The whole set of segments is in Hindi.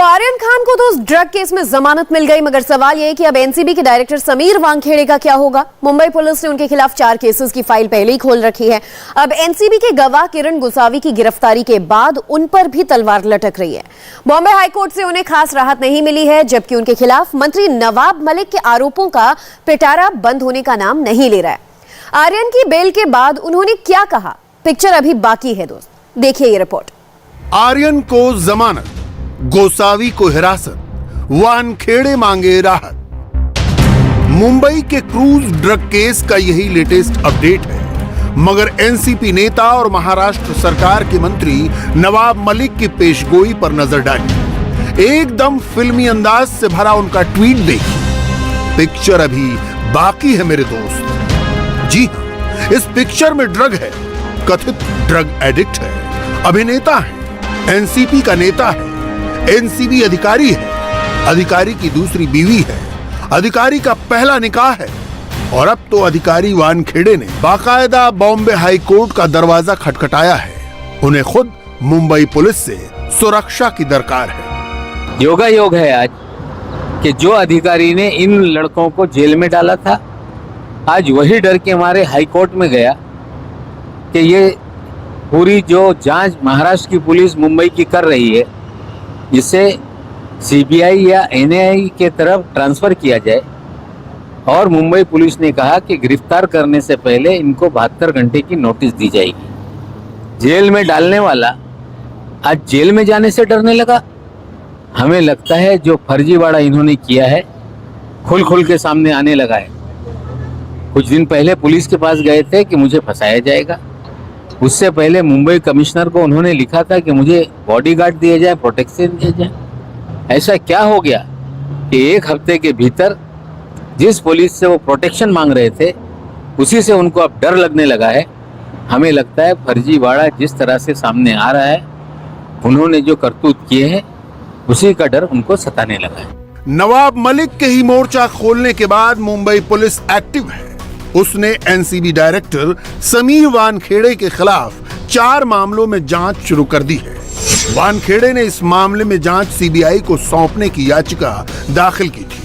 आर्यन खान को तो उस ड्रग केस में जमानत मिल गई, मगर सवाल यह है कि अब एनसीबी के डायरेक्टर समीर वानखेड़े का क्या होगा। मुंबई पुलिस ने उनके खिलाफ 4 केसेस की फाइल पहले ही खोल रखी है। अब एनसीबी के गवाह किरण गोसावी की गिरफ्तारी के बाद उन पर भी तलवार लटक रही है। बॉम्बे हाईकोर्ट से उन्हें खास राहत नहीं मिली है, जबकि उनके खिलाफ मंत्री नवाब मलिक के आरोपों का पिटारा बंद होने का नाम नहीं ले रहा है। आर्यन की बेल के बाद उन्होंने क्या कहा, पिक्चर अभी बाकी है दोस्त, देखिए ये रिपोर्ट। आर्यन को जमानत, गोसावी को हिरासत, वानखेड़े मांगे राहत। मुंबई के क्रूज ड्रग केस का यही लेटेस्ट अपडेट है, मगर एनसीपी नेता और महाराष्ट्र सरकार के मंत्री नवाब मलिक की पेशगोई पर नजर डाली। एकदम फिल्मी अंदाज से भरा उनका ट्वीट देखिए। पिक्चर अभी बाकी है मेरे दोस्त। जी हां, इस पिक्चर में ड्रग है, कथित ड्रग एडिक्ट है, अभिनेता है, एनसीपी का नेता है, एनसीबी अधिकारी है, अधिकारी की दूसरी बीवी है, अधिकारी का पहला निकाह है, और अब तो अधिकारी वानखेड़े ने बाकायदा बॉम्बे हाई कोर्ट का दरवाजा खटखटाया है। उन्हें खुद मुंबई पुलिस से सुरक्षा की दरकार है। योगा योग है आज कि जो अधिकारी ने इन लड़कों को जेल में डाला था, आज वही डर के मारे हाई कोर्ट में गया कि ये पूरी जो जांच महाराष्ट्र की पुलिस मुंबई की कर रही है, जिसे सीबीआई या एनआईए के तरफ ट्रांसफर किया जाए। और मुंबई पुलिस ने कहा कि गिरफ्तार करने से पहले इनको 72 घंटे की नोटिस दी जाएगी। जेल में डालने वाला आज जेल में जाने से डरने लगा। हमें लगता है जो फर्जीवाड़ा इन्होंने किया है खुल के सामने आने लगा है। कुछ दिन पहले पुलिस के पास गए थे कि मुझे फंसाया जाएगा। उससे पहले मुंबई कमिश्नर को उन्होंने लिखा था कि मुझे बॉडीगार्ड दिए जाए, प्रोटेक्शन दिए जाए। ऐसा क्या हो गया कि 1 हफ्ते के भीतर जिस पुलिस से वो प्रोटेक्शन मांग रहे थे, उसी से उनको अब डर लगने लगा है। हमें लगता है फर्जीवाड़ा जिस तरह से सामने आ रहा है, उन्होंने जो करतूत किए हैं उसी का डर उनको सताने लगा है। नवाब मलिक के ही मोर्चा खोलने के बाद मुंबई पुलिस एक्टिव है। उसने एनसीबी डायरेक्टर समीर वानखेड़े के खिलाफ 4 मामलों में जांच शुरू कर दी है। वानखेड़े ने इस मामले में जांच सीबीआई को सौंपने की याचिका दाखिल की थी,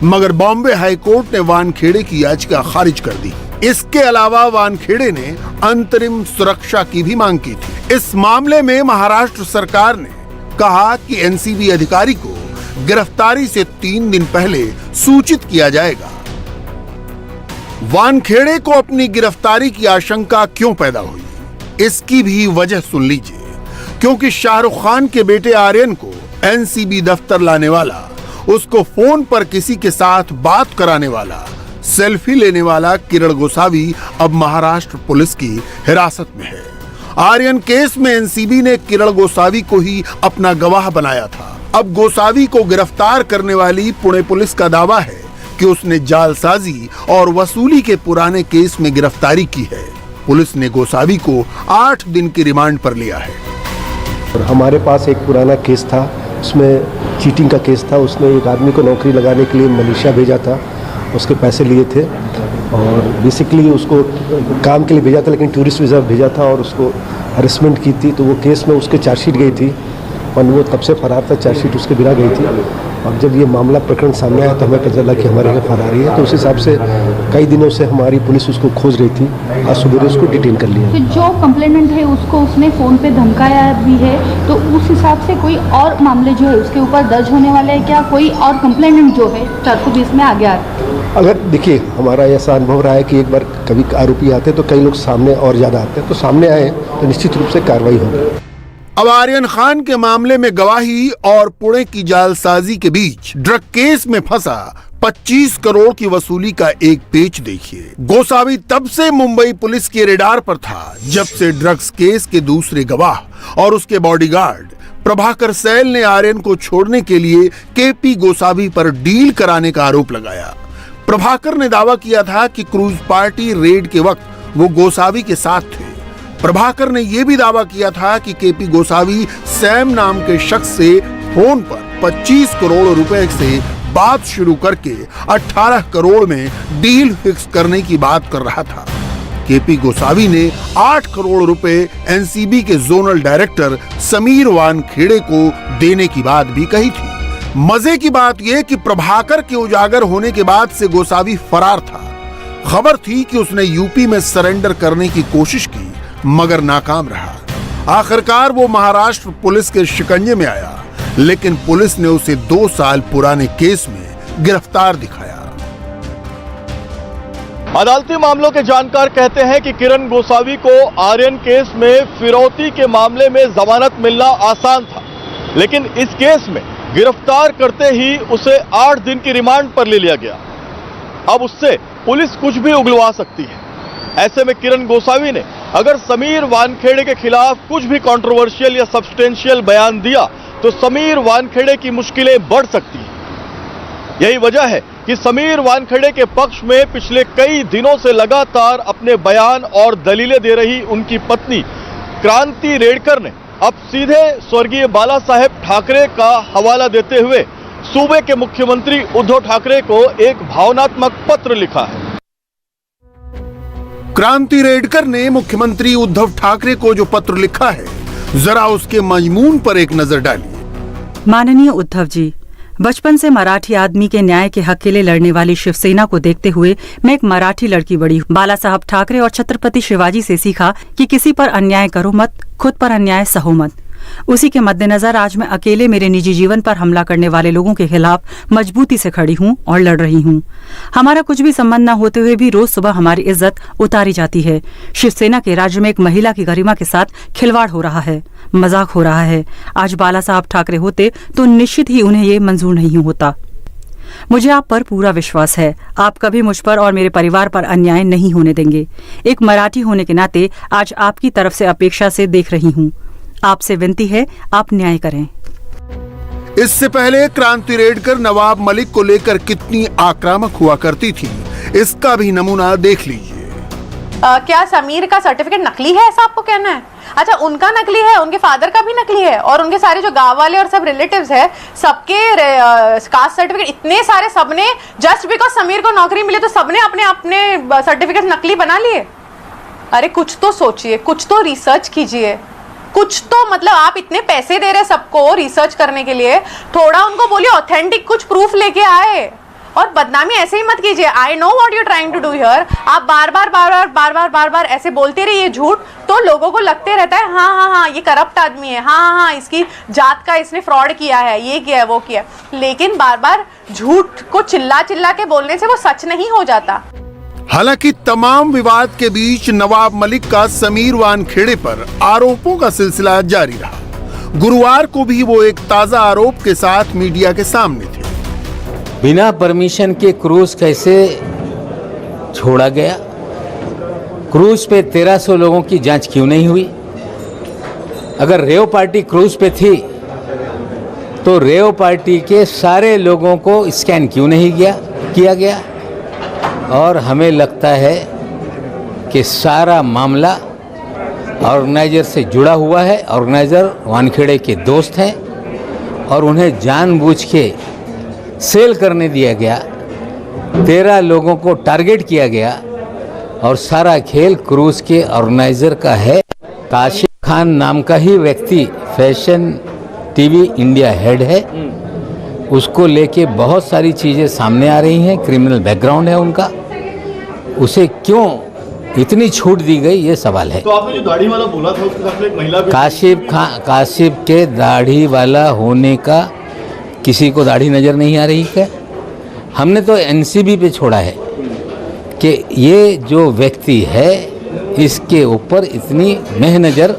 मगर बॉम्बे हाई कोर्ट ने वानखेड़े की याचिका खारिज कर दी। इसके अलावा वानखेड़े ने अंतरिम सुरक्षा की भी मांग की थी। इस मामले में महाराष्ट्र सरकार ने कहा कि एनसीबी अधिकारी को गिरफ्तारी से 3 दिन पहले सूचित किया जाएगा। वानखेड़े को अपनी गिरफ्तारी की आशंका क्यों पैदा हुई, इसकी भी वजह सुन लीजिए। क्योंकि शाहरुख खान के बेटे आर्यन को एनसीबी दफ्तर लाने वाला, उसको फोन पर किसी के साथ बात कराने वाला, सेल्फी लेने वाला किरण गोसावी अब महाराष्ट्र पुलिस की हिरासत में है। आर्यन केस में एनसीबी ने किरण गोसावी को ही अपना गवाह बनाया था। अब गोसावी को गिरफ्तार करने वाली पुणे पुलिस का दावा है कि उसने जालसाजी और वसूली के पुराने केस में गिरफ्तारी की है। पुलिस ने गोसावी को 8 दिन की रिमांड पर लिया है। और हमारे पास एक पुराना केस था, उसमें चीटिंग का केस था। उसने एक आदमी को नौकरी लगाने के लिए मलेशिया भेजा था, उसके पैसे लिए थे और बेसिकली उसको काम के लिए भेजा था, लेकिन टूरिस्ट वीज़ा भेजा था और उसको हरेसमेंट की थी। तो वो केस में उसके चार्जशीट गई थी और वो तब से फरार था, चार्जशीट उसके बिना गई थी। और जब ये मामला प्रकरण सामने आया तो हमें पता चला कि हमारे यहाँ फरारी है। तो उस हिसाब से कई दिनों से हमारी पुलिस उसको खोज रही थी। आज सुबह उसको डिटेन कर लिया। तो जो कंप्लेनेंट है उसको उसने फ़ोन पे धमकाया भी है, तो उस हिसाब से कोई और मामले जो है उसके ऊपर दर्ज होने वाले हैं क्या? कोई और कंप्लेनेंट जो है 420 में आगे आ रहा है? अगर देखिए, हमारा ऐसा अनुभव रहा है कि एक बार कभी आरोपी आते हैं तो कई लोग सामने और ज़्यादा आते हैं, तो सामने आए तो निश्चित रूप से कार्रवाई होगी। अब आर्यन खान के मामले में गवाही और पुणे की जालसाजी के बीच ड्रग केस में फंसा 25 करोड़ की वसूली का एक पेच देखिए। गोसावी तब से मुंबई पुलिस के रेडार पर था जब से ड्रग्स केस के दूसरे गवाह और उसके बॉडीगार्ड प्रभाकर सैल ने आर्यन को छोड़ने के लिए केपी गोसावी पर डील कराने का आरोप लगाया। प्रभाकर ने दावा किया था कि क्रूज पार्टी रेड के वक्त वो गोसावी के साथ थे। प्रभाकर ने यह भी दावा किया था कि केपी गोसावी सैम नाम के शख्स से फोन पर 25 करोड़ रुपए से बात शुरू करके 18 करोड़ में डील फिक्स करने की बात कर रहा था। केपी गोसावी ने 8 करोड़ रुपए एनसीबी के जोनल डायरेक्टर समीर वानखेड़े को देने की बात भी कही थी। मजे की बात यह कि प्रभाकर के उजागर होने के बाद से गोसावी फरार था। खबर थी कि उसने यूपी में सरेंडर करने की कोशिश की मगर नाकाम रहा। आखिरकार वो महाराष्ट्र पुलिस के शिकंजे में आया, लेकिन पुलिस ने उसे 2 साल पुराने केस में गिरफ्तार दिखाया। अदालती मामलों के जानकार कहते हैं कि किरण गोसावी को आर्यन केस में फिरौती के मामले में जमानत मिलना आसान था, लेकिन इस केस में गिरफ्तार करते ही उसे 8 दिन की रिमांड पर ले लिया गया। अब उससे पुलिस कुछ भी उगलवा सकती है। ऐसे में किरण गोसावी ने अगर समीर वानखेड़े के खिलाफ कुछ भी कंट्रोवर्शियल या सब्सटेंशियल बयान दिया तो समीर वानखेड़े की मुश्किलें बढ़ सकती हैं। यही वजह है कि समीर वानखेड़े के पक्ष में पिछले कई दिनों से लगातार अपने बयान और दलीलें दे रही उनकी पत्नी क्रांति रेडकर ने अब सीधे स्वर्गीय बाला साहेब ठाकरे का हवाला देते हुए सूबे के मुख्यमंत्री उद्धव ठाकरे को एक भावनात्मक पत्र लिखा है। क्रांति रेडकर ने मुख्यमंत्री उद्धव ठाकरे को जो पत्र लिखा है, जरा उसके मजमून पर एक नजर डालिए। माननीय उद्धव जी, बचपन से मराठी आदमी के न्याय के हक के लिए लड़ने वाली शिवसेना को देखते हुए मैं एक मराठी लड़की बड़ी हूँ। बाला साहब ठाकरे और छत्रपति शिवाजी से सीखा कि किसी पर अन्याय करो मत, खुद पर अन्याय सहो मत। उसी के मद्देनजर आज मैं अकेले मेरे निजी जीवन पर हमला करने वाले लोगों के खिलाफ मजबूती से खड़ी हूँ और लड़ रही हूँ। हमारा कुछ भी संबंध न होते हुए भी रोज सुबह हमारी इज्जत उतारी जाती है। शिवसेना के राज्य में एक महिला की गरिमा के साथ खिलवाड़ हो रहा है, मजाक हो रहा है। आज बाला साहब ठाकरे होते तो निश्चित ही उन्हें ये मंजूर नहीं होता। मुझे आप पर पूरा विश्वास है, आप कभी मुझ पर और मेरे परिवार पर अन्याय नहीं होने देंगे। एक मराठी होने के नाते आज आपकी तरफ से अपेक्षा से देख रही हूँ। आपसे विनती है, आप न्याय करें। इससे पहले क्रांति रेडकर नवाब मलिक को लेकर कितनी आक्रामक हुआ करती थी, इसका भी नमूना देख लीजिए। क्या समीर का सर्टिफिकेट नकली है, ऐसा आपको कहना है? अच्छा, उनका नकली है, उनके फादर का भी नकली है, और उनके सारे जो गांव वाले और सब रिलेटिव्स है, सबके कास्ट सर्टिफिकेट इतने सारे, सबने जस्ट बिकॉज समीर को नौकरी मिली तो सबने अपने अपने सर्टिफिकेट नकली बना लिए। अरे कुछ तो सोचिए, कुछ तो रिसर्च कीजिए, कुछ तो मतलब आप इतने पैसे दे रहे सबको रिसर्च करने के लिए, थोड़ा उनको बोलिए ऑथेंटिक कुछ प्रूफ लेके आए। और बदनामी ऐसे ही मत कीजिए। I know what you trying to do here. आप बार बार ऐसे बोलते रहिए झूठ, तो लोगों को लगते रहता है हाँ ये करप्ट आदमी है, हाँ इसकी जात का इसने फ्रॉड किया है, ये किया है, वो किया है। लेकिन बार बार झूठ को चिल्ला के बोलने से वो सच नहीं हो जाता। हालांकि तमाम विवाद के बीच नवाब मलिक का समीर वानखेड़े पर आरोपों का सिलसिला जारी रहा। गुरुवार को भी वो एक ताजा आरोप के साथ मीडिया के सामने थे। बिना परमिशन के क्रूज कैसे छोड़ा गया? क्रूज पे 1300 लोगों की जांच क्यों नहीं हुई? अगर रेव पार्टी क्रूज पे थी तो रेव पार्टी के सारे लोगों को स्कैन क्यों नहीं किया गया? और हमें लगता है कि सारा मामला ऑर्गेनाइजर से जुड़ा हुआ है। ऑर्गेनाइजर वानखेड़े के दोस्त हैं और उन्हें जानबूझ के सेल करने दिया गया। 13 लोगों को टारगेट किया गया और सारा खेल क्रूज के ऑर्गेनाइजर का है। काशिफ खान नाम का ही व्यक्ति फैशन टीवी इंडिया हेड है, उसको लेके बहुत सारी चीज़ें सामने आ रही हैं। क्रिमिनल बैकग्राउंड है उनका, उसे क्यों इतनी छूट दी गई, ये सवाल है। तो आपने जो दाढ़ी वाला बोला था उसके साथ में एक महिला भी काशिफ के दाढ़ी वाला होने का किसी को दाढ़ी नज़र नहीं आ रही क्या? हमने तो एनसीबी पे छोड़ा है कि ये जो व्यक्ति है इसके ऊपर इतनी मेह नज़र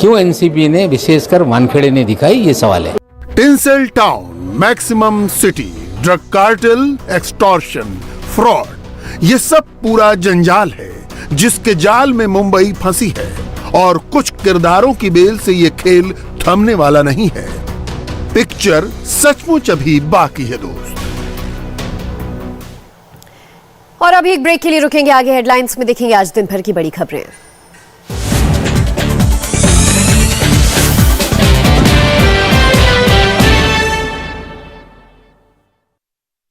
क्यों एनसीबी ने विशेषकर वानखेड़े ने दिखाई, ये सवाल है। Tinsel town, maximum city, drug cartel, extortion, fraud, ये सब पूरा जंजाल है जिसके जाल में मुंबई फंसी है। और कुछ किरदारों की बेल से ये खेल थमने वाला नहीं है। पिक्चर सचमुच अभी बाकी है दोस्त। और अभी एक ब्रेक के लिए रुकेंगे, आगे हेडलाइंस में देखेंगे आज दिन भर की बड़ी खबरें।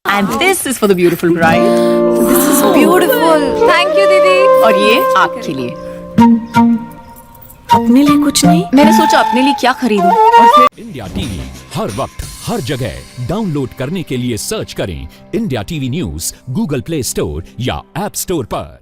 And this is for the beautiful bride. This is beautiful. Thank you, Didi. और ये आपके लिए। अपने लिए कुछ नहीं, मैंने सोचा अपने लिए क्या खरीदूं और फिर इंडिया टीवी हर वक्त हर जगह डाउनलोड करने के लिए सर्च करें India TV news Google play store या ऐप स्टोर पर।